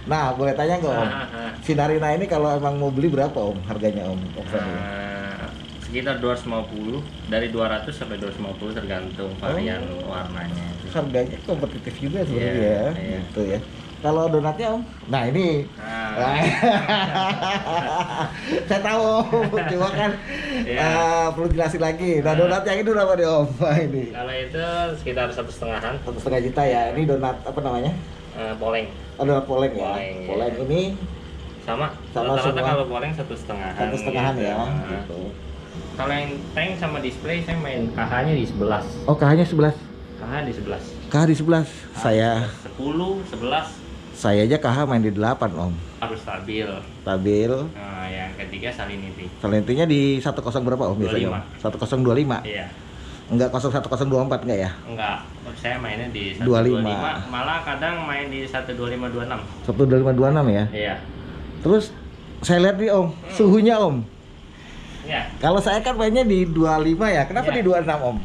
Nah, boleh tanya nggak Om? Si Narina ini kalau emang mau beli berapa Om harganya Om? Sekitar 250, dari 200 sampai 250 tergantung varian warnanya. Harganya kompetitif juga sebenarnya Iya, ya, iya. gitu ya. Kalau donatnya Om? Nah ini, saya tahu Om, cuma kan Iya. perlu jelasin lagi. Nah donat yang ini berapa nih Om? Wah ini Kalau itu sekitar 1,5-an. 1,5 juta ya. Ini donat apa namanya? Poleng. Oh, donat poleng ya. Poleng, iya. Poleng ini Sama rata-rata semua kalau poleng 1,5-an. 1,5 gitu. ya. Gitu. Kalau yang tank sama display saya main KH-nya di 11. Oh KH-nya 11. KH di 11. KH di 11. Saya 10, 11 aja KH main di 8 Om. harus stabil. Stabil. Nah, yang ketiga salinity. Salinitinya di 10 berapa Om biasanya Om? 1025. Iya. Enggak 01024 enggak ya? Enggak, saya mainnya di 25. 125, malah kadang main di 12526. 12526 ya. Iya. Terus saya lihat nih Om, suhunya Om. Iya. Kalau saya kan mainnya di 25 ya. Kenapa Iya. di 26 Om?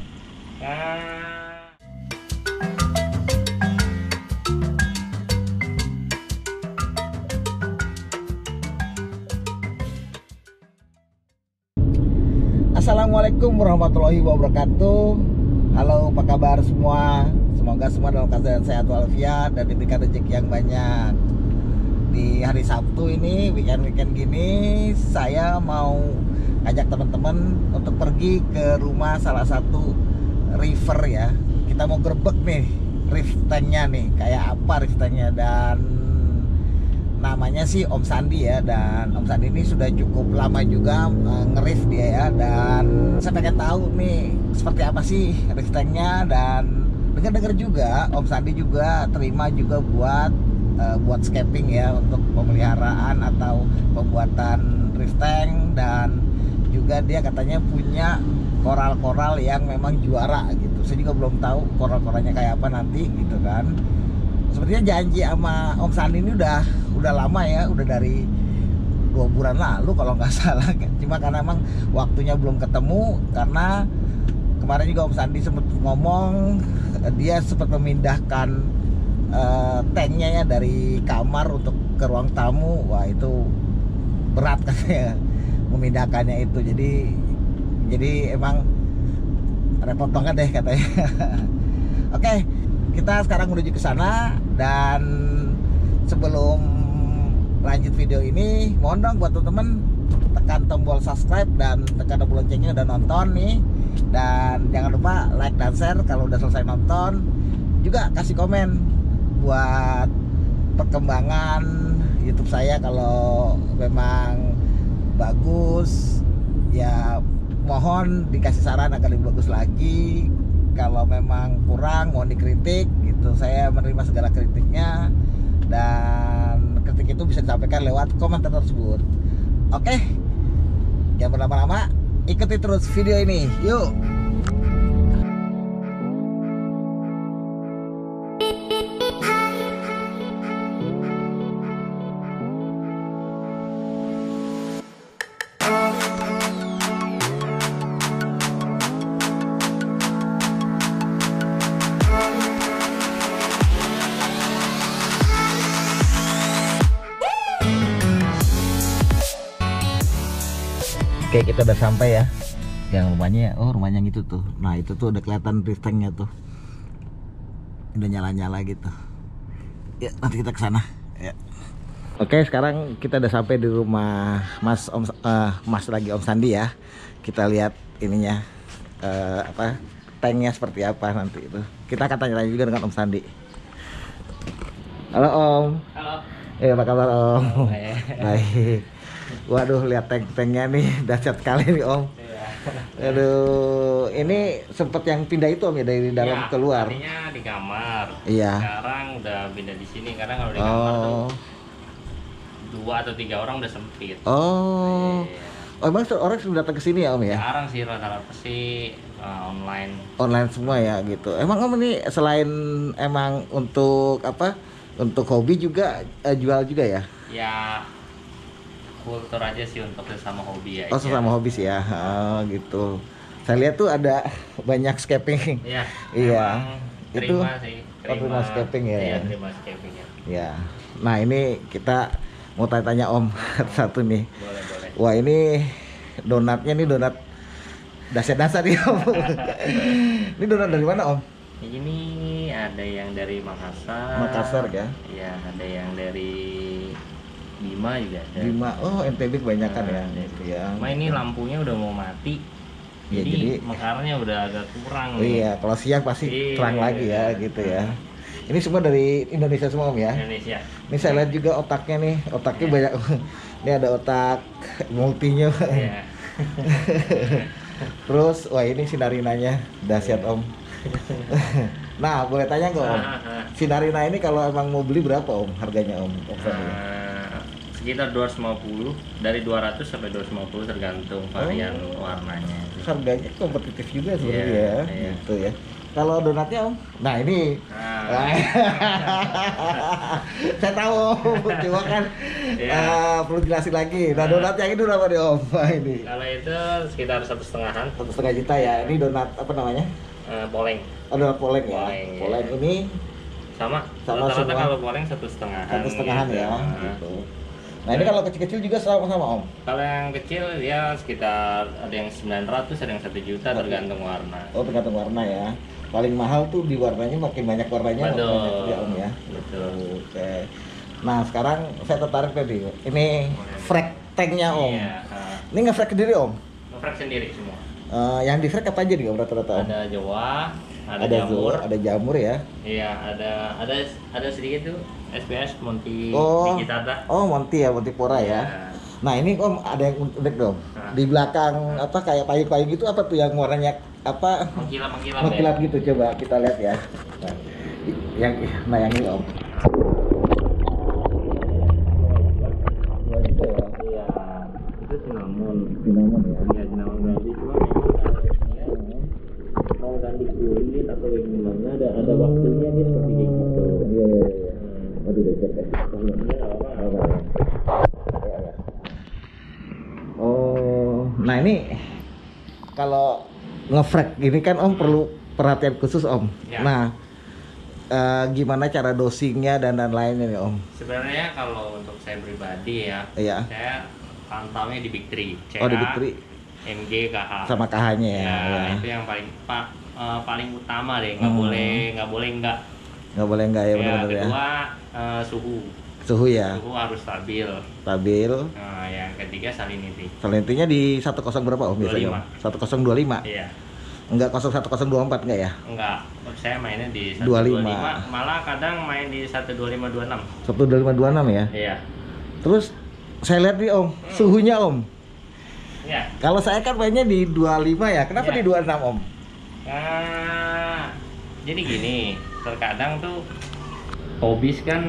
Assalamualaikum warahmatullahi wabarakatuh. Halo, apa kabar semua? Semoga semua dalam keadaan sehat walafiat dan diberikan rezeki yang banyak. Di hari Sabtu ini, weekend gini, saya mau ajak teman-teman untuk pergi ke rumah salah satu river ya. Kita mau gerbek nih reef tanknya nih, kayak apa reef tanknya, dan namanya sih Om Sandi ya. Dan Om Sandi ini sudah cukup lama juga nge-reef dia ya, dan saya pengen tahu nih seperti apa sih reef tanknya. Dan dengar-dengar juga Om Sandi juga terima juga buat scaping ya, untuk pemeliharaan atau pembuatan reef tank. Dan juga dia katanya punya koral-koral yang memang juara gitu. Saya juga belum tahu koral-koralnya kayak apa nanti gitu kan. Sepertinya janji sama Om Sandi ini udah lama ya, udah dari 2 bulan lalu kalau nggak salah. Cuma karena emang waktunya belum ketemu, karena kemarin juga Om Sandi sempat ngomong dia sempat memindahkan tanknya ya dari kamar untuk ke ruang tamu. Wah itu berat katanya memindahkannya itu, jadi emang repot banget deh katanya. Oke, kita sekarang menuju ke sana. Dan sebelum lanjut video ini, mohon dong buat teman-teman tekan tombol subscribe dan tekan tombol loncengnya udah nonton nih. Dan jangan lupa like dan share kalau udah selesai nonton. Juga kasih komen buat perkembangan YouTube saya. Kalau memang bagus ya mohon dikasih saran agar lebih bagus lagi. Kalau memang kurang mohon dikritik gitu. Saya menerima segala kritiknya, dan kritik itu bisa disampaikan lewat komentar tersebut. Oke, jangan berlama-lama, ikuti terus video ini. Yuk. Oke, kita udah sampai ya. Yang rumahnya, oh rumahnya gitu tuh. Nah itu tuh udah kelihatan reef tanknya tuh, udah nyala-nyala gitu. Ya nanti kita ke sana. Ya. Oke, sekarang kita udah sampai di rumah Mas lagi Om Sandi ya. Kita lihat ininya tanknya seperti apa nanti itu. Kita akan tanya juga dengan Om Sandi. Halo Om. Halo. Apa kabar Om? Baik. Waduh, lihat tank-tanknya nih dahsyat sekali nih Om. Iya. Aduh, ini sempet yang pindah itu Om ya, dari dalam Ya, keluar. tadinya di kamar. Iya. Sekarang udah pindah di sini karena kalau di kamar tuh 2 atau 3 orang udah sempit. Oh. Iya. Oh, emang orang sudah datang ke sini ya Om ya? Jarang sih rata-rata sih online. Online semua ya gitu. Emang Om ini selain emang untuk apa? Untuk hobi juga jual juga ya? Ya kultur aja sih, untuk sesama hobi ya. Oh, sesama hobi sih ya. Oh, gitu. Saya lihat tuh ada banyak scaping. Iya. Iya. Emang terima sih. Oh, terima scaping ya. Iya, terima scaping ya. Ya. Nah ini kita mau tanya-tanya Om satu nih. Boleh, boleh. Wah ini donatnya nih donat dasar-dasar nih Om. Ini donat dari mana Om? Ini ada yang dari Makassar. Makassar ya? Iya, ada yang dari Bima juga ada. Bima. Oh NTB kebanyakan ya. NTB. Ya. Cuma ini lampunya udah mau mati. Ya, Jadi mekarnya udah agak kurang nih. Iya, kalau siang pasti Iya. terang lagi ya gitu ya. Ini semua dari Indonesia semua Om ya. Indonesia. Ini saya lihat juga otaknya nih, otaknya Iya. banyak. Ini ada otak multinya. Iya. Terus, wah ini sinarinanya dahsyat Om. Nah, boleh tanya nggak Om? Sinarina ini kalau emang mau beli berapa Om harganya Om? Sekitar 250, dari 200 sampai 250 tergantung varian warnanya. Harganya kompetitif juga sebenarnya Iya, ya, iya. gitu ya. Kalau donatnya Om? Nah ini, Nah, saya tahu Om, cuma kan Iya. perlu jelasin lagi. Nah donat yang itu berapa nih Om? Wah ini kalau itu sekitar 1,5-an. 1,5 juta ya. Ini donat apa namanya? Poleng. Oh donat poleng ya. Poleng, iya. Poleng ini Sama semua. rata-rata kalau poleng 1,5-an. 1,5 ya. Nah, Gitu. Nah ini kalau kecil-kecil juga sama-sama Om. kalau yang kecil ya sekitar ada yang 900, ada yang 1 juta tergantung warna. Oh tergantung warna ya. Paling mahal tuh di warnanya, makin banyak warnanya makin Betul. banyak ya Om ya. Betul. Oke. Nah sekarang saya tertarik tadi. Ini frek tanknya Om. Iya. Ini nge-frek sendiri Om. Ngefrek sendiri semua. Yang di frek apa aja nih Om rata-rata Om? Ada Jawa, ada Zo, jamur. ada jamur ya. Iya, ada sedikit tuh SPS Monti Oh, Dikitata. oh Monti ya, Montipora ya. Nah ini Om ada yang unik dong. Nah. Di belakang apa kayak payung-payung gitu apa tuh yang warnanya apa? Mengkilap-mengkilap ya. Mengkilap gitu, coba kita lihat ya. Nah, yang ini Om. Ya gitu ya. Iya, itu cinnamon. Cinnamon ya. Iya, cinnamon berarti cuma memang kalau mau ganti kulit atau yang gimana ada waktunya nih seperti gitu. Iya iya iya. Aduh deh cek. Oh, nah ini kalau ngefrek gini kan Om perlu perhatian khusus Om. Ya. Nah, gimana cara dosingnya dan lainnya nih Om? Sebenarnya kalau untuk saya pribadi ya, Iya. saya pantaunya di Big Three. Oh di Big Three MG, KH. sama KH-nya ya. Ya, Ya. itu yang paling utama deh, nggak boleh enggak. Nggak boleh enggak ya benar-benar ya. Kedua suhu Suhu ya, harus stabil. stabil. Nah, yang ketiga salinity. Salintinya di 10 berapa Om biasanya? 1025. Iya, Enggak 01024 enggak ya? enggak. Saya mainnya di 25. 125, malah kadang main di 12526. 12526 ya. Iya. Terus saya lihat nih Om, suhunya Om. Iya. Kalau saya kan mainnya di 25 ya. Kenapa di Iya. 26 Om? Jadi gini, terkadang tuh hobis kan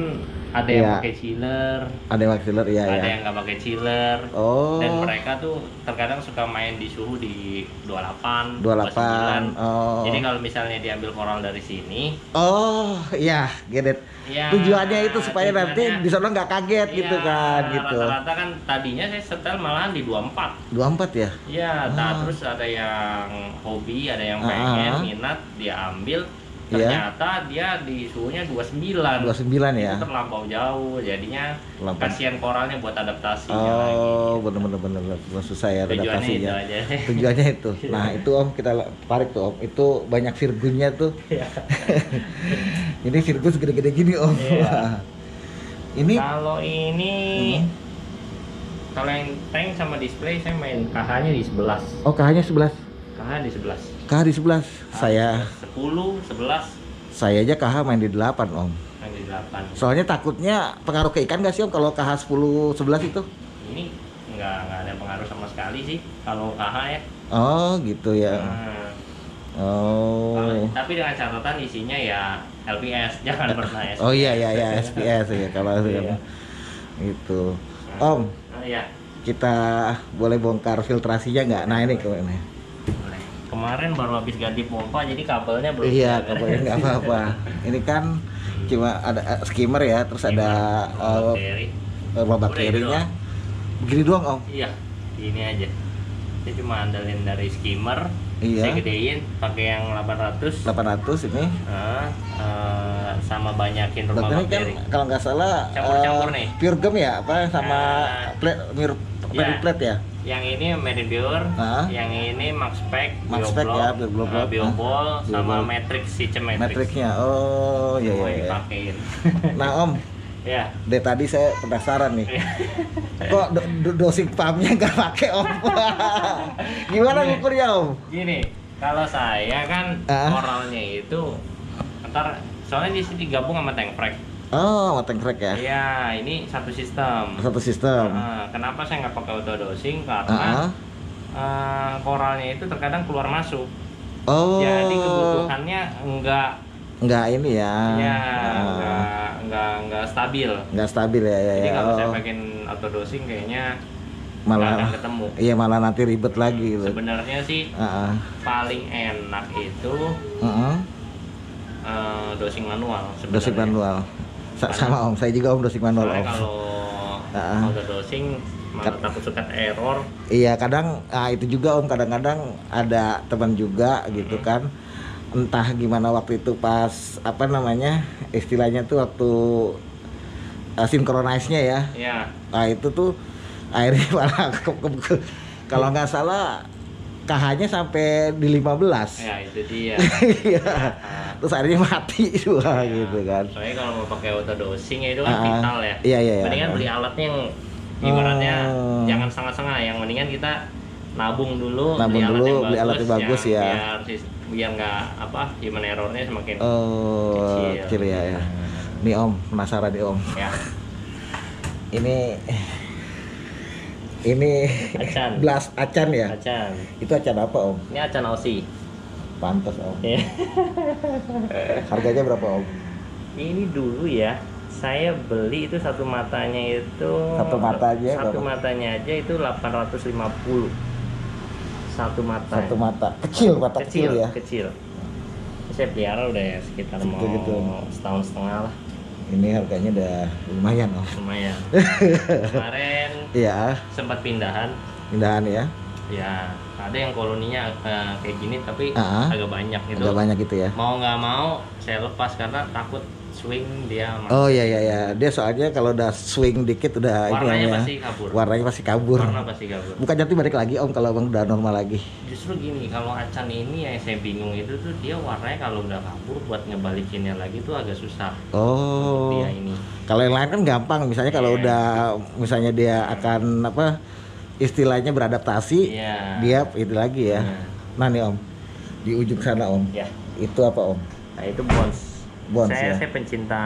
ada yang Iya. pakai chiller, Ada yang maxiler ya ada ya. yang nggak pakai chiller. Oh. Dan mereka tuh terkadang suka main di suhu di 28, 28. 29. Oh. Jadi kalau misalnya diambil koral dari sini, Oh, iya, get it. ya Tujuannya itu supaya nanti tujuannya- di sana nggak kaget iya, gitu kan gitu. Rata-rata kan tadinya saya setel malahan di 24. 24 ya? Iya, Ah. terus ada yang hobi, ada yang Ah. pengen minat, dia ambil. Iya. Ternyata dia di suhunya 29. 29 ya. Itu terlampau jauh, jadinya Terlampau. kasihan koralnya buat adaptasinya Oh, lagi. bener-bener susah ya Tujuannya itu adaptasinya. aja. Tujuannya itu. Nah, itu Om kita tarik tuh Om. Itu banyak virgunnya tuh. Iya. Ini virgun segede-gede gini Om. Iya. Ini Kalau ini kalau yang tank sama display saya main KH-nya di 11. oh KH-nya 11. KH di 11. KH di 11. Saya 10, 11, aja KH main di 8 Om. main di 8. Soalnya takutnya pengaruh ke ikan nggak sih Om kalau KH 10 11 itu? Ini nggak ada pengaruh sama sekali sih kalau KH ya. Oh, gitu ya. Nah, Oh. tapi dengan catatan isinya ya LPS, jangan pernah SPS. Oh iya SPS ya kalau Iya. itu. Om, Iya. kita boleh bongkar filtrasinya nggak? Nah ini kemana? Boleh. Kemarin baru habis ganti pompa jadi kabelnya belum. Iya, ada. kabelnya nggak apa-apa. Ini kan cuma ada skimmer ya, terus ada bakteri. bakterinya. Begini doang Om. Iya, ini aja. Saya cuma andalin dari skimmer Iya. Saya gedein pakai yang 800. 800 ini. Sama banyakin rumah Ini kan bakteri. kalau nggak salah Campur-campur nih. Pure Gem ya, apa sama Ya. plate ya? Yang ini Made in Pure, Ah. yang ini Max Pack, Max Pack ya, Bioblock. Biobol, sama Biobol. Matrix, System Matrix. Matrixnya. Oh iya Semua iya. dipakein. Nah Om, Ya. dari tadi saya penasaran nih. Kok dosing pumpnya nggak pakai Om? Gimana Gini. ngukurnya Om? Gini, kalau saya kan oralnya itu ntar soalnya di sini gabung sama tank frag. Oh, tank frag ya? Iya, ini satu sistem. Satu sistem. Kenapa saya nggak pakai auto dosing? Karena koralnya itu terkadang keluar masuk. Oh. Jadi kebutuhannya Nggak ini ya? ya nggak stabil. Nggak stabil ya? Jadi kalau saya Oh. pakai auto dosing kayaknya nggak Malah akan ketemu. Iya malah nanti ribet lagi gitu. Sebenarnya sih paling enak itu dosing manual. Sebenarnya. Dosing manual. Sama Om, saya juga Om dosing manual Soalnya Om. kalau auto dosing malah takut suka error. Iya kadang itu juga Om, kadang-kadang ada teman juga gitu kan, entah gimana waktu itu pas apa namanya istilahnya tuh waktu sinkronize-nya ya. Iya. Nah itu tuh akhirnya malah kalau nggak salah KH-nya sampai di 15. Ya itu dia. Iya. Terus akhirnya mati semua gitu kan. Soalnya kalau mau pakai auto dosing ya itu kan vital ya. Iya iya. Mendingan beli alatnya yang ibaratnya jangan setengah-setengah, yang mendingan kita nabung dulu, beli alat yang bagus ya. Biar nggak human errornya semakin kecil ya. Nih Om, penasaran nih Om. Ya. Ini Acan. Blast Acan ya? Acan. Itu Acan apa Om? Ini Acan Aussie. Pantas Om. Ya. Harganya berapa Om? Ini dulu ya, saya beli itu satu matanya Satu matanya aja itu 850. Satu mata. Kecil ya? Kecil. Saya pelihara udah ya sekitar gitu. setahun setengah lah. Ini harganya udah lumayan Om. Lumayan. Kemarin Iya. sempat pindahan ya. ya, ada yang koloninya kayak gini tapi agak banyak gitu. Agak banyak gitu ya. Mau nggak mau saya lepas karena takut swing dia masuk. Oh iya. Dia soalnya kalau udah swing dikit udah warnanya pasti kabur. Warnanya pasti kabur. Warna pasti kabur. Bukan nanti balik lagi Om kalau Abang udah normal lagi. Justru gini, kalau acan ini yang saya bingung itu tuh dia warnanya kalau udah kabur buat ngebalikinnya lagi tuh agak susah. Oh. Dia ini. Kalau yang lain kan gampang, misalnya kalau udah misalnya dia akan istilahnya beradaptasi, dia itu lagi ya. Nah nih Om, di ujung sana Om, itu apa Om? Nah itu bones. Saya pencinta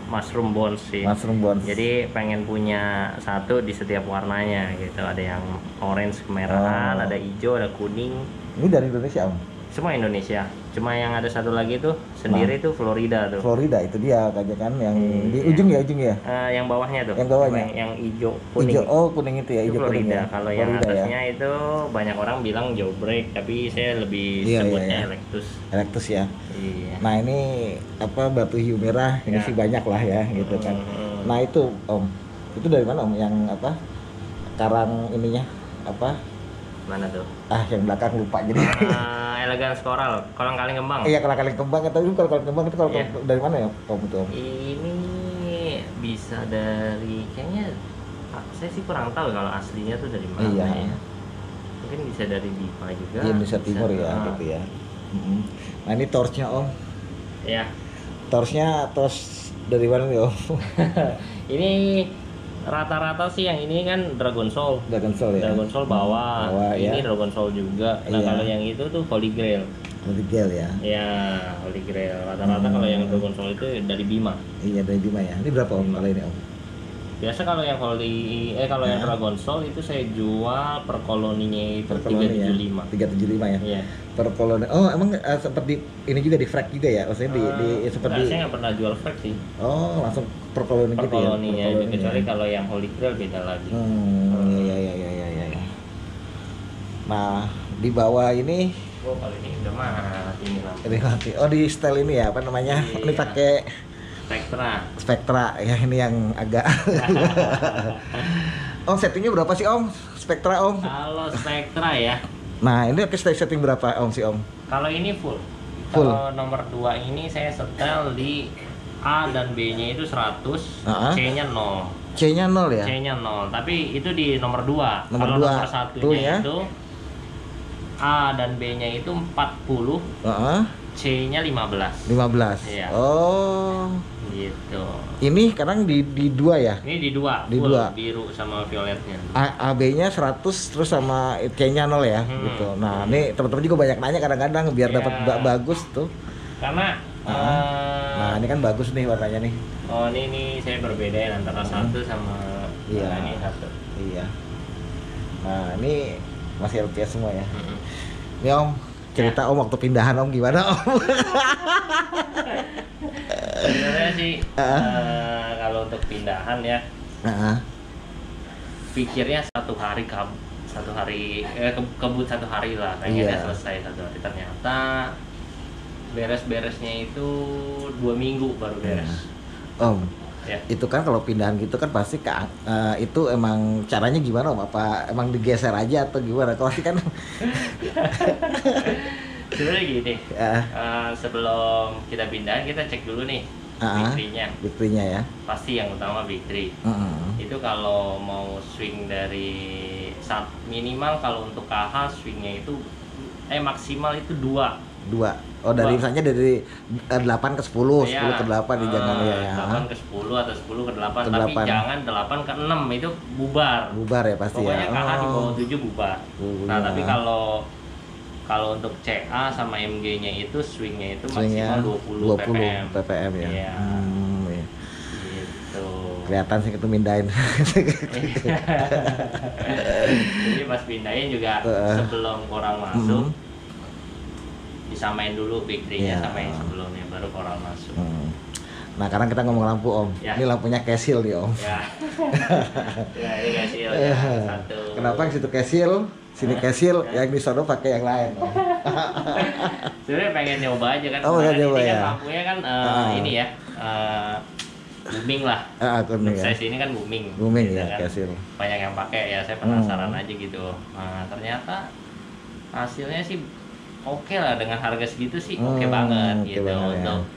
mushroom bones sih. Mushroom bones. Jadi pengen punya satu di setiap warnanya gitu. Ada yang orange kemerahan, ada hijau, ada kuning. Ini dari Indonesia Om? Semua Indonesia. Cuma yang ada satu lagi tuh sendiri tuh Florida tuh. Florida itu dia kayaknya kan yang di ujung ya. Yang bawahnya tuh. Yang bawahnya. Yang hijau kuning. Kuning itu ya, hijau kuning. Florida. Kalau yang atasnya itu banyak orang bilang jailbreak, tapi saya lebih sebutnya Electus ya. Iya. Nah ini batu hiu merah ini sih banyak lah ya gitu kan. Nah itu Om, itu dari mana Om yang karang ininya Mana tuh? Yang belakang lupa jadi. Elegans Coral, kolang kaling kembang. Iya, kolang kaling kembang. Tapi kalau kolang kembang itu dari mana ya Om itu Om? Ini bisa dari kayaknya saya sih kurang tahu kalau aslinya tuh dari mana ya. Mungkin bisa dari Dipa juga. Di Indonesia Timur ya gitu ya. Nah ini torchnya Om. Ya. Torch dari mana nih Om? Ini rata-rata sih yang ini kan Dragon Soul ya. Dragon Soul bawah ini ya. Dragon Soul juga. Nah kalau yang itu tuh Holy Grail ya. Ya Holy Grail. Rata-rata kalau yang Dragon Soul itu dari Bima. Iya dari Bima ya. Ini berapa Om kalau ini Om? Biasa kalau yang yang Dragon Soul itu saya jual per koloninya itu 375. 375 ya. Iya. Per koloni. Oh, emang seperti ini juga di frag juga ya? Maksudnya seperti saya nggak pernah jual frag sih. Oh, langsung per koloni gitu ya. Koloninya kecuali kalau yang Holy Grail beda lagi. Iya. Nah, di bawah ini kalau ini udah mati. Oh, di style ini ya, apa namanya? Iya. Ini pakai Spectra ya, ini yang agak Om settingnya berapa sih Om? Spectra Om? Kalau Spectra ya Nah ini pakai setting berapa om si om? Kalau ini full. Kalau nomor 2 ini saya setel di A dan B-nya itu 100, C-nya 0. C-nya 0 ya? C-nya 0, tapi itu di nomor 2. Nomor 2 nomor 1-nya itu A dan B-nya itu 40, C-nya 15. 15. Iya. Oh. Gitu. Ini sekarang di 2 ya? Ini di 2. Di 2. Biru sama violetnya. AB-nya 100 terus sama C-nya 0 ya, gitu. Nah, ini teman-teman juga banyak nanya kadang-kadang biar dapat bagus tuh. Karena nah, ini kan bagus nih warnanya nih. Oh, ini saya berbedain antara 1 sama ini 1. Iya. Nah, ini masih LPS semua ya. Ini om, cerita om waktu pindahan om gimana om? Sebenarnya sih kalau untuk pindahan ya, pikirnya satu hari kebut 1 hari lah, pengennya selesai 1 hari. Ternyata beres-beresnya itu 2 minggu baru beres. Om, itu kan kalau pindahan gitu kan pasti itu emang caranya gimana om? Apa emang digeser aja atau gimana? Kalau sih kan sebenarnya gini, sebelum kita pindahan kita cek dulu nih Big3-nya ya. Pasti yang utama Big3. Itu kalau mau swing dari minimal kalau untuk KH swingnya itu maksimal itu 2. Oh, misalnya dari 8 ke 10, 10 ke 8 jangan ya. 8 ke 10 atau 10 ke 8, tapi jangan 8 ke 6 itu bubar. Bubar ya pasti. Pokoknya ya. KH di bawah 7 bubar. Nah, tapi kalau untuk CA sama MG-nya itu swingnya itu maksimal 20 ppm ya. Iya. Ya. Gitu. Kelihatan sih itu mindahin. Jadi pas pindahin juga sebelum orang masuk disamain dulu Big3-nya sama yang sebelumnya, baru orang masuk. Nah, sekarang kita ngomong lampu om. Ini lampunya Kesil nih om. Ya. Ini Kesil ya. Satu. Kenapa yang situ Kesil, sini Kesil, yang di sono pakai yang lain om? Sebenarnya pengen nyoba aja kan. Oh, nyoba ya. Kan lampunya kan ini ya. Booming lah. Size ini kan booming. Booming gitu ya, kan. Kesil. Banyak yang pakai ya, saya penasaran aja gitu. Nah, ternyata hasilnya sih oke lah, dengan harga segitu sih oke banget gitu banget,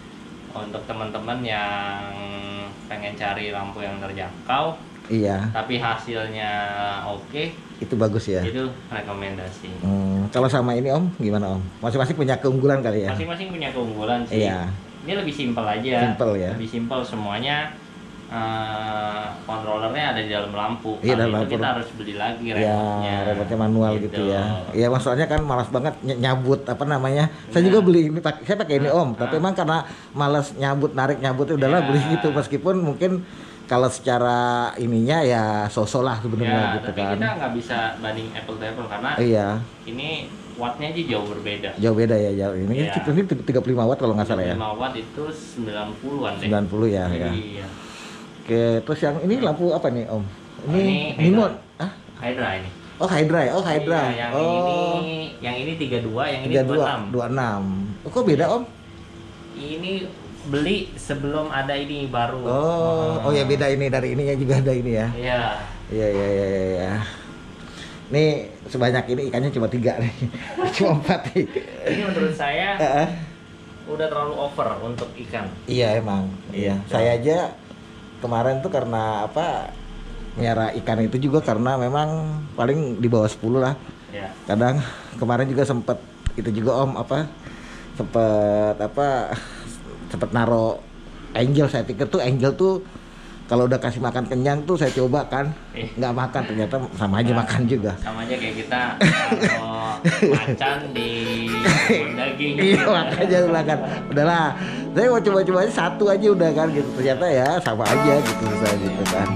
untuk teman-teman yang pengen cari lampu yang terjangkau. Iya. Tapi hasilnya oke. Itu bagus ya. Itu rekomendasi. Kalau sama ini om gimana om? Masing-masing punya keunggulan kali ya? Masing-masing punya keunggulan sih. Iya. Ini lebih simpel aja. Simpel ya. Lebih simpel semuanya. Controllernya ada di dalam lampu. Iya, dalam lampu. Kita harus beli lagi remote-nya. Ya, remote-nya manual gitu ya. Iya, maksudnya kan malas banget nyabut apa namanya. Saya juga beli ini, saya pakai ini om. Tapi emang karena malas narik nyabut udahlah beli gitu. Meskipun mungkin kalau secara ininya ya so-so lah sebenarnya gitu kan. Tapi kita nggak bisa banding apple to apple karena ini wattnya aja jauh berbeda. Jauh beda ya jauh. Ini 35 watt kalau nggak salah ya. 35 watt itu 90-an deh. 90 ya. Iya. Oke, terus yang ini lampu apa nih om? Ini Nimon? Hydra ini. Oh Hydra ya? Oh Hydra. Iya, yang ini 32, yang ini 26. 26. Kok beda om? Ini beli sebelum ada ini baru. Oh ya beda ini, dari ininya juga ada ini ya? Iya. Iya. Nih sebanyak ini ikannya cuma 3 nih, cuma 4 nih. Ini menurut saya udah terlalu over untuk ikan. Iya emang. Iya. Saya aja kemarin tuh karena apa nyara ikan itu juga karena memang paling di bawah 10 lah. Ya. Kadang kemarin juga sempet itu juga om sempet naro angel. Saya pikir tuh angel tuh kalau udah kasih makan kenyang tuh saya coba kan nggak makan, ternyata sama aja makan juga. Sama aja kayak kita kalau macan di daging. Iya makanya makan. Udahlah, saya mau coba-coba aja 1 aja udah kan gitu. Ternyata ya sama aja gitu saya gitu kan.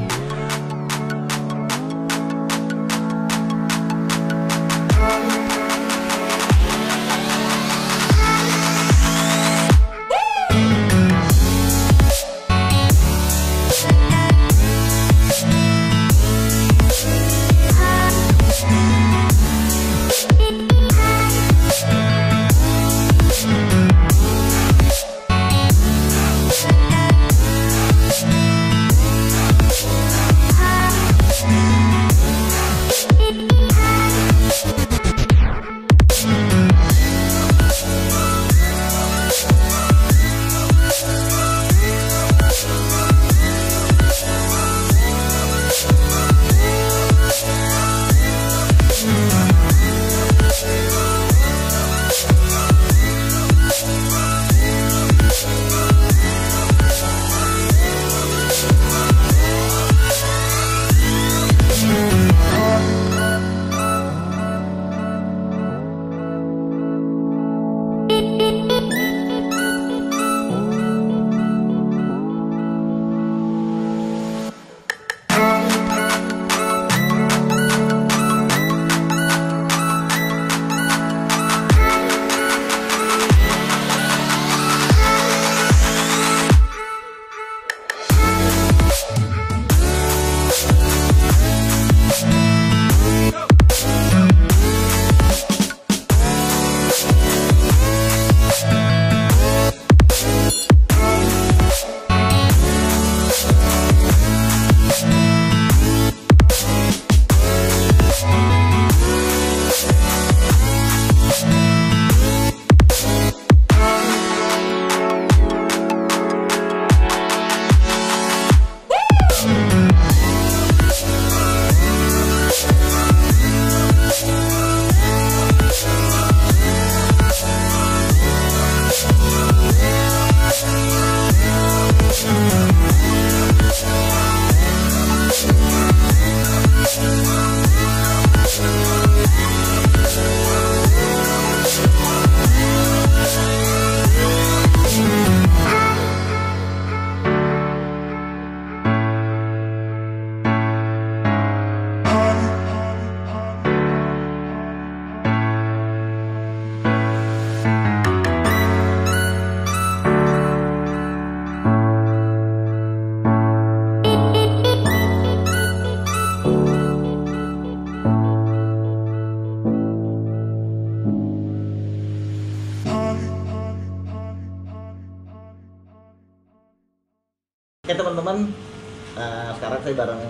sekarang saya bareng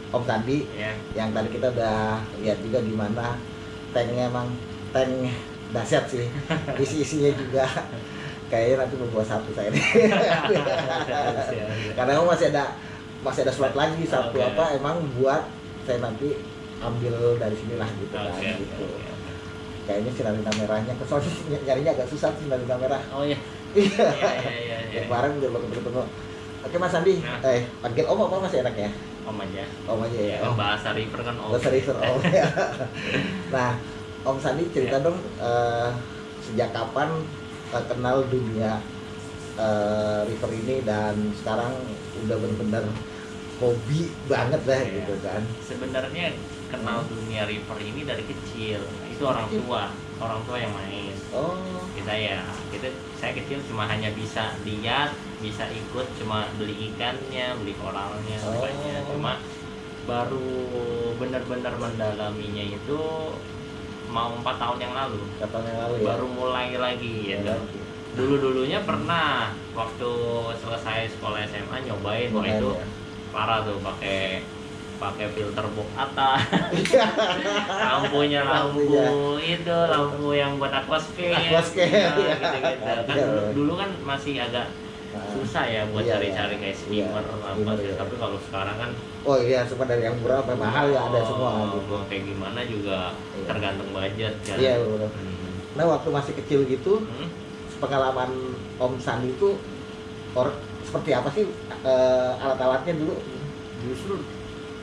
Om Sandi yang tadi kita udah lihat juga gimana tanknya, emang tank dahsyat sih, isi-isinya juga kayaknya nanti membawa satu saya nih. Karena masih ada slot lagi satu apa emang buat saya nanti ambil dari sinilah gitu kan gitu. Kayaknya sinar merahnya, soalnya nyarinya agak susah sinar merah. Oh iya. Iya. Kemarin udah ketemu. Oke Mas Andi, panggil Om apa masih enak ya? Om aja. Om aja ya. Bahasa river kan Om. Bahasa river Om. Nah, Om Sandi cerita dong sejak kapan kenal dunia river ini dan sekarang udah benar-benar hobi banget lah gitu kan. Sebenarnya kenal dunia river ini dari kecil. Itu orang tua yang main. Saya kecil cuma hanya bisa lihat, bisa ikut, cuma beli ikannya, beli koralnya, semuanya. Cuma baru benar-benar mendalaminya itu mau 4 tahun yang lalu. 4 tahun yang lalu ya. Baru mulai lagi ya. Dulunya pernah waktu selesai sekolah SMA nyobain, wah itu parah tuh, pakai filter box atas. lampu yang buat aquascape gitu. Dulu kan masih agak susah ya buat cari-cari kayak skimmer tapi kalau sekarang kan semua dari yang murah sampai mahal ya ada semua gitu. Kayak gimana juga tergantung budget kan. Iya benar. Nah waktu masih kecil gitu pengalaman Om Sandi itu seperti apa sih alat-alatnya dulu? Justru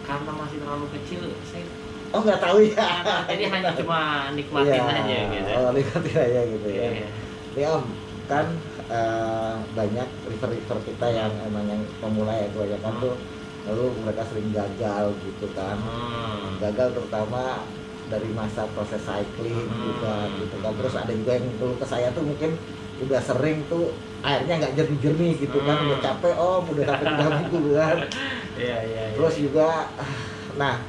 karena masih terlalu kecil saya nggak tahu ya. Jadi hanya cuma nikmatin aja gitu. Nikmatin aja gitu ya. Ya Om, kan banyak river kita yang emang yang pemula ya kebanyakan tuh lalu mereka sering gagal gitu kan. Gagal terutama dari masa proses cycling juga gitu kan. Terus ada juga yang dulu ke saya tuh mungkin udah sering tuh airnya nggak jernih gitu kan, udah capek Om, udah sampai 3 minggu kan. Iya. Terus juga nah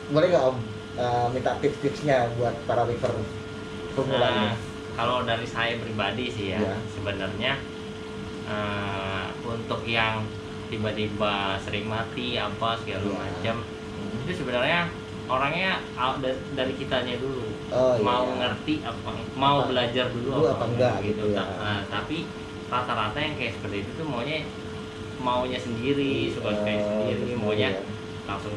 boleh nggak Om minta tips-tipsnya buat para river pemula ini? Kalau dari saya pribadi sih ya. Sebenarnya untuk yang tiba-tiba sering mati apa segala macam itu sebenarnya orangnya dari kitanya dulu ngerti apa mau belajar dulu apa enggak gitu ya. Tapi rata-rata yang kayak seperti itu tuh maunya sendiri, suka kayak sendiri, maunya langsung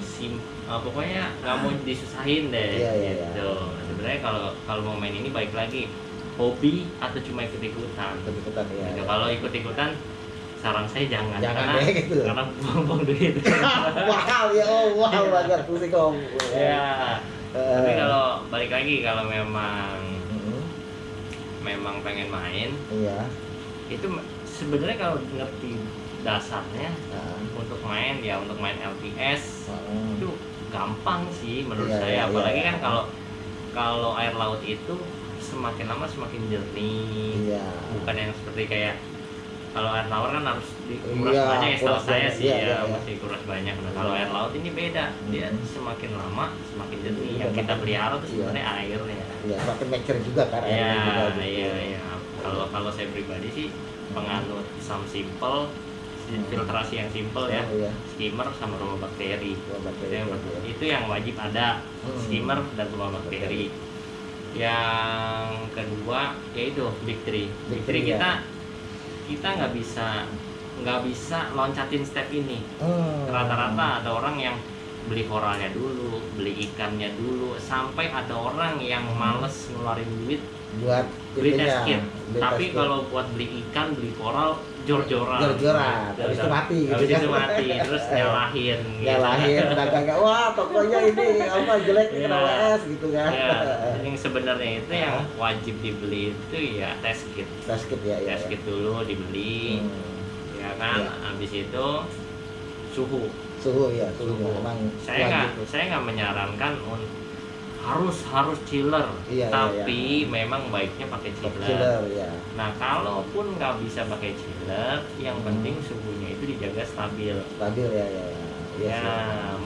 pokoknya nggak mau disusahin deh gitu. Sebenarnya kalau mau main ini baik lagi hobi atau cuma ikut-ikutan ya. Kalau ikut-ikutan saran saya jangan gitu. Karena buang-buang duit. Mahal ya Om, mahal banget pusing Om. Ya. Tapi kalau balik lagi kalau memang pengen main, itu sebenarnya kalau ngerti dasarnya untuk main LPS itu gampang sih menurut saya. Apalagi kan kalau air laut itu semakin lama semakin jernih. Bukan yang seperti kayak kalau air tawar kan harus dikuras banyak ya, setahu saya sih mesti kuras banyak. Nah, kalau air laut ini beda, dia semakin lama semakin jernih. Yang kita pelihara itu sebenarnya airnya. Semakin mature juga kan airnya juga. Iya. Kalau saya pribadi sih penganut simple, filtrasi yang simple ya, skimmer sama rumah bakteri. Itu yang wajib ada, skimmer dan rumah bakteri. Yang kedua yaitu Big Three kita nggak bisa loncatin step ini. Rata-rata ada orang yang beli koralnya dulu, beli ikannya dulu, sampai ada orang yang males ngeluarin duit buat beli test kit. Tapi kalau buat beli ikan, beli koral jor-joran habis itu mati gitu terus nyalahin dagang wah tokonya ini apa jelek kena WS gitu kan. Yang sebenarnya itu yang wajib dibeli itu ya test kit dulu dibeli ya kan. Habis itu suhu memang saya nggak menyarankan harus chiller, tapi memang baiknya pakai chiller. Nah, kalaupun nggak bisa pakai chiller, yang penting suhunya itu dijaga stabil.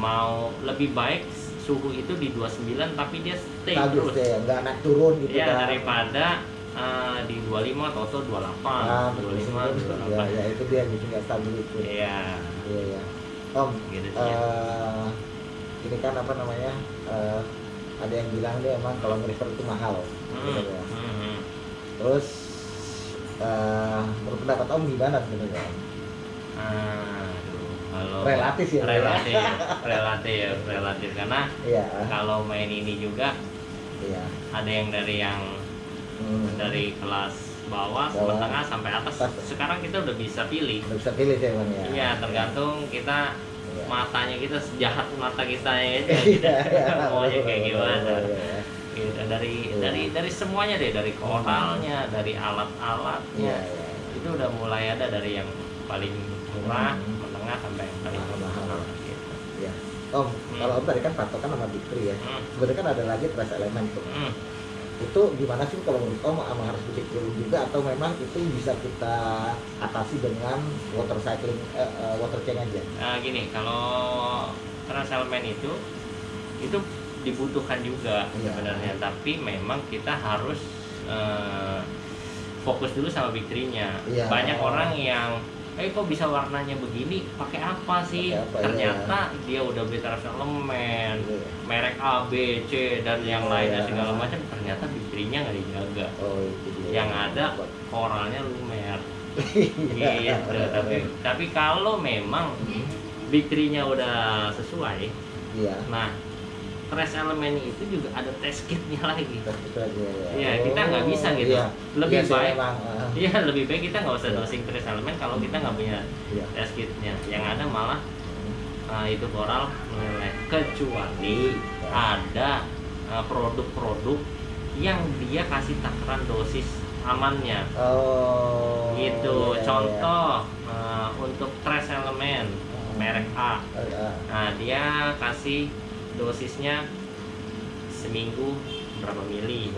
Mau lebih baik suhu itu di 29 tapi dia stay terus. Nggak naik turun gitu kan. Daripada di 25 atau 28. 25 28. Itu dia gitu nggak stabil itu. Iya. Om, gitu sih. ini kan apa namanya, ada yang bilang dia emang kalau nge-refer itu mahal gitu ya. Terus menurut pendapat Om gimana sebenarnya? Kalau Relatif ya, relatif karena kalau main ini juga ada yang dari kelas bawah, tengah sampai atas. Sekarang kita udah bisa pilih. Udah bisa pilih sih Bang ya. Iya, tergantung kita matanya kita sejahat mata kita ya. Maunya kayak gimana. Gitu. Dari semuanya deh, dari koralnya, dari alat-alatnya. Itu udah mulai ada dari yang paling murah, menengah sampai yang paling mahal gitu. Ya. Om, kalau Om tadi kan patokan sama Big 3 ya. Sebenarnya kan ada lagi trace element tuh. Itu gimana sih kalau menurut Om, emang harus dipikirin juga atau memang itu bisa kita atasi dengan water cycling, water change aja? Gini, kalau trace element itu dibutuhkan juga sebenarnya, tapi memang kita harus fokus dulu sama Big 3-nya. Banyak orang yang kok bisa warnanya begini, pakai apa sih? Ternyata dia udah beli trace element merek A, B, C dan yang lainnya segala macam, ternyata Big 3-nya nggak dijaga. Yang ada koralnya lumer. Gitu. Tapi kalau memang Big 3-nya udah sesuai, nah trace element itu juga ada test kitnya lagi. Kita nggak bisa gitu. Lebih baik, lebih baik kita nggak usah dosing trace element kalau kita nggak punya test kitnya. Yang ada malah itu koral meleleh. Kecuali ada produk-produk yang dia kasih takaran dosis amannya. Gitu. Contoh untuk trace element merek A. Nah, dia kasih dosisnya seminggu berapa mili.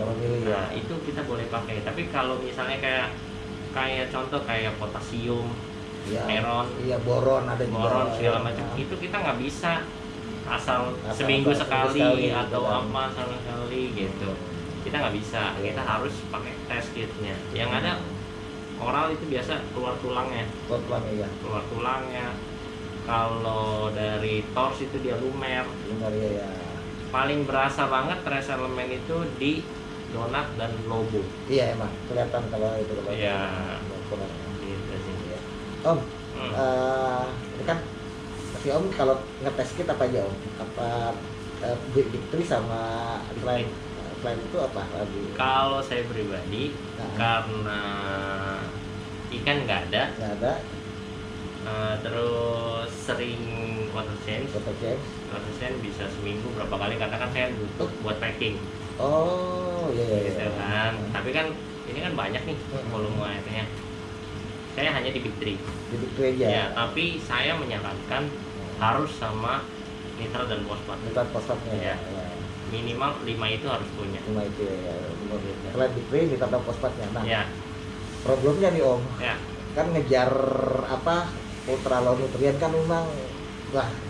Nah, itu kita boleh pakai. Tapi kalau misalnya kayak contoh kayak potasium, iron, boron segala macam, itu kita nggak bisa asal seminggu sekali atau apa sekali gitu. Kita nggak bisa. Kita harus pakai test kitnya. Yang ada koral itu biasa keluar tulangnya. Keluar tulangnya. Kalau dari tors itu dia lumer. Paling berasa banget trace element itu di donat dan lobo. Iya emang kelihatan kalau itu. Iya. Gitu sih. Om, ini kan tapi Om kalau ngetes kit apa aja Om? Apa Big 3 sama selain itu apa lagi? Kalau saya pribadi karena ikan nggak ada. Terus sering water change bisa seminggu berapa kali, karena kan saya butuh buat packing. Gitu kan. Tapi kan ini kan banyak nih volume airnya. Saya hanya di Big 3 aja. Ya, tapi saya menyarankan harus sama nitrat dan fosfatnya. Minimal 5 itu harus punya. 5 itu ya. Selain Big 3 nitrat dan fosfatnya. Nah, problemnya nih Om. Kan ngejar ultra low nutrien kan memang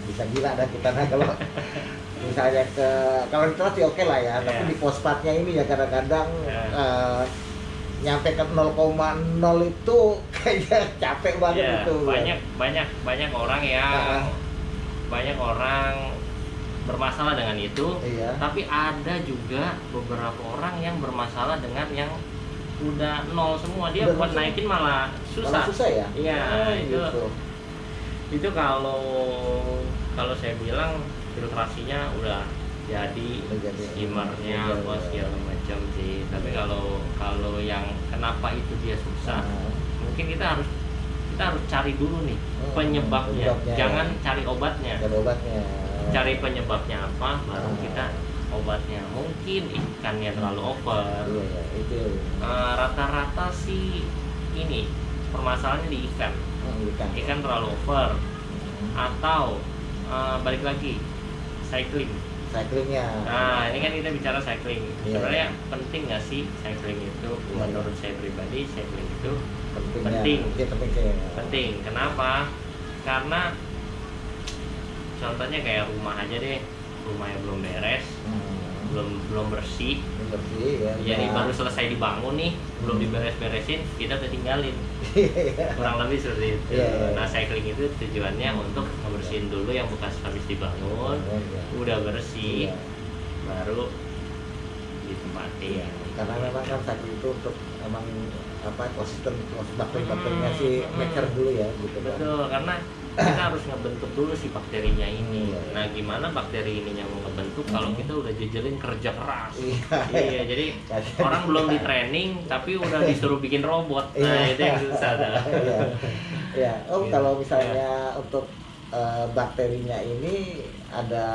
bisa gila dah kita. Nah kalau misalnya kalau nitrat sih oke lah ya, tapi di fosfatnya ini ya kadang-kadang nyampe ke 0,0 itu kayak capek banget itu. Banyak orang yang banyak orang bermasalah dengan itu, tapi ada juga beberapa orang yang bermasalah dengan yang udah 0 semua, dia buat naikin malah susah ya. Itu kalau saya bilang filtrasinya udah jadi skimmernya apa segala macam sih. Tapi kalau yang kenapa itu dia susah, mungkin kita harus cari dulu nih penyebabnya. Jangan cari obatnya. Cari penyebabnya apa, baru kita obatnya. Mungkin ikannya terlalu over. Rata-rata sih ini permasalahannya di ikan terlalu over. Atau balik lagi cyclingnya. Nah, ini kan kita bicara cycling. Sebenarnya penting nggak sih cycling itu? Menurut saya pribadi, cycling itu penting. Kenapa? Karena contohnya kayak rumah aja deh, rumahnya belum beres, belum bersih. Ya. Jadi baru selesai dibangun nih, belum diberes-beresin, kita udah tinggalin. Kurang lebih seperti itu. Nah, cycling itu tujuannya untuk ngebersihin dulu yang bekas habis dibangun, udah bersih, baru ditempatin. Karena memang kan cycling itu untuk emang ekosistem bakteri-bakterinya si maker dulu ya gitu. Betul, karena kita harus ngebentuk dulu si bakterinya ini. Nah, gimana bakteri ini yang mau ngebentuk kalau kita udah jejelin kerja keras? Iya, jadi orang belum di training tapi udah disuruh bikin robot. Nah, itu yang susah dah. Iya. Kalau misalnya untuk bakterinya ini ada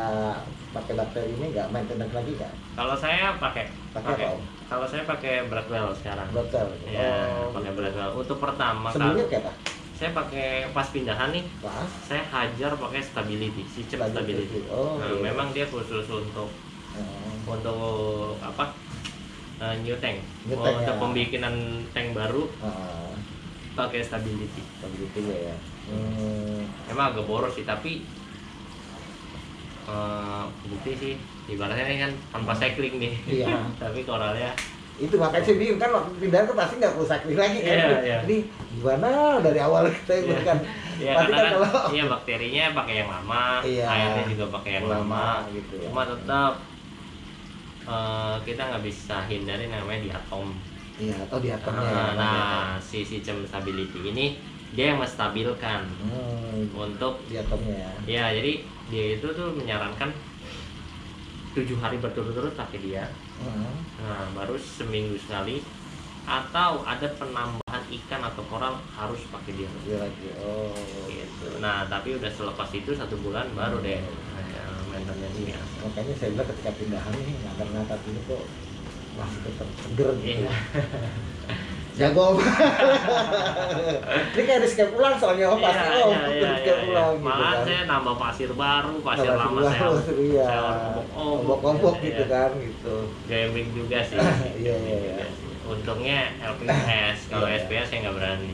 pakai bakteri ini nggak maintenance lagi kan? Kalau saya pakai kalau saya pakai Bradwell sekarang. Bradwell. Ya, pakai Bradwell. Untuk pertama sebelumnya kayak apa? Saya pakai pas pindahan nih, saya hajar pakai stability, sistem stability. Memang dia khusus untuk apa? New tank. Untuk pembikinan tank baru pakai stability. Ya. Emang agak boros sih, tapi bukti sih. Ibaratnya ini kan tanpa cycling nih. Iya. Tapi koralnya itu makanya sih bingung kan waktu pindah tuh pasti nggak perlu cycling lagi kan. Jadi gimana dari awal kita kan karena kan kalau bakterinya pakai yang lama, airnya juga pakai yang lama gitu ya. Cuma tetap kita nggak bisa hindari namanya diatom. Atau diatomnya. Nah, si sistem stability ini dia yang menstabilkan untuk diatomnya ya. Jadi dia itu tuh menyarankan 7 hari berturut-turut pakai dia. Nah, baru seminggu sekali atau ada penambahan ikan atau koral harus pakai dia lagi. Gitu. Nah, tapi udah selepas itu 1 bulan baru deh maintenance-nya. Makanya saya bilang ketika pindahan nih ngangkat ini kok masih tetap seger gitu. Jago. Ini kayak escape pulang soalnya pasti escape pulang. Malah gitu, saya nambah pasir baru, pasir lama saya ombok-ombok gitu kan gitu. Gaming juga sih. Iya. Untungnya LPS, kalau SPS saya nggak berani.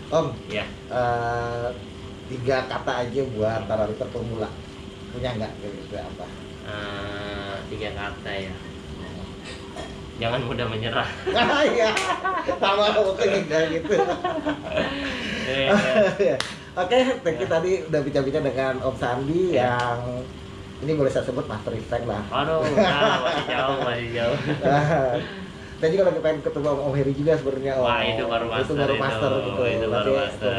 Om. Iya. 3 kata aja buat para rider pemula. Punya nggak kira-kira apa? 3 kata ya. Jangan mudah menyerah. Iya. Sama pokoknya kayak gitu. Oke, tadi udah bicara-bicara dengan Om Sandi yang ini boleh saya sebut master effect lah. Aduh, masih jauh. Saya juga lagi pengen ketemu Om Heri juga sebenarnya. Wah, itu baru master gitu. Itu baru master.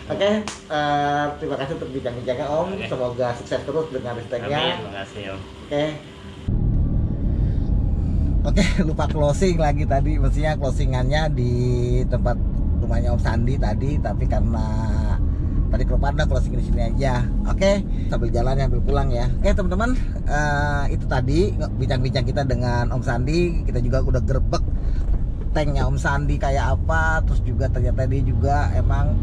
Oke, terima kasih untuk bincang-bincangnya Om. Semoga sukses terus dengan risteknya. Amin, terima kasih Om. Oke, lupa closing lagi tadi. Mestinya closingannya di tempat rumahnya Om Sandi tadi, tapi karena tadi kelupaan dah closing di sini aja. Oke, sambil jalan sambil pulang ya. Oke teman-teman, itu tadi bincang-bincang kita dengan Om Sandi. Kita juga udah gerbek tanknya Om Sandi kayak apa. Terus juga ternyata dia juga emang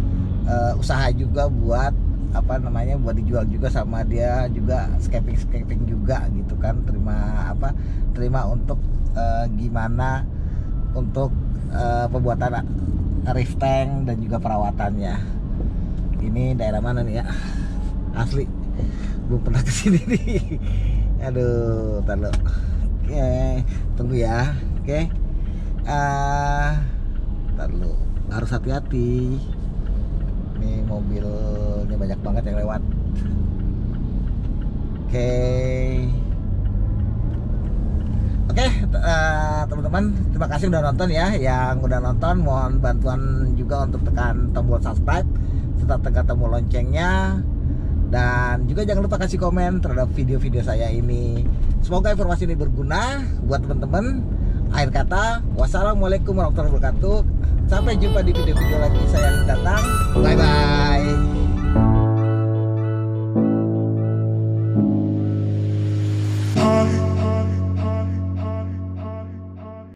usaha juga buat buat dijual juga, sama dia juga scaping juga gitu kan. Terima untuk gimana untuk pembuatan reef tank dan juga perawatannya. Ini daerah mana nih ya? Asli belum pernah kesini nih. Aduh, taruh. Oke, tunggu ya. Oke. Taruh. Harus hati-hati. Ini mobilnya banyak banget yang lewat. Oke, teman-teman, terima kasih udah nonton ya. Yang udah nonton, mohon bantuan juga untuk tekan tombol subscribe serta tekan tombol loncengnya, dan juga jangan lupa kasih komen terhadap video-video saya ini. Semoga informasi ini berguna buat teman-teman. Akhir kata, wassalamualaikum warahmatullahi wabarakatuh. Sampai jumpa di video-video lagi saya yang datang. Bye bye.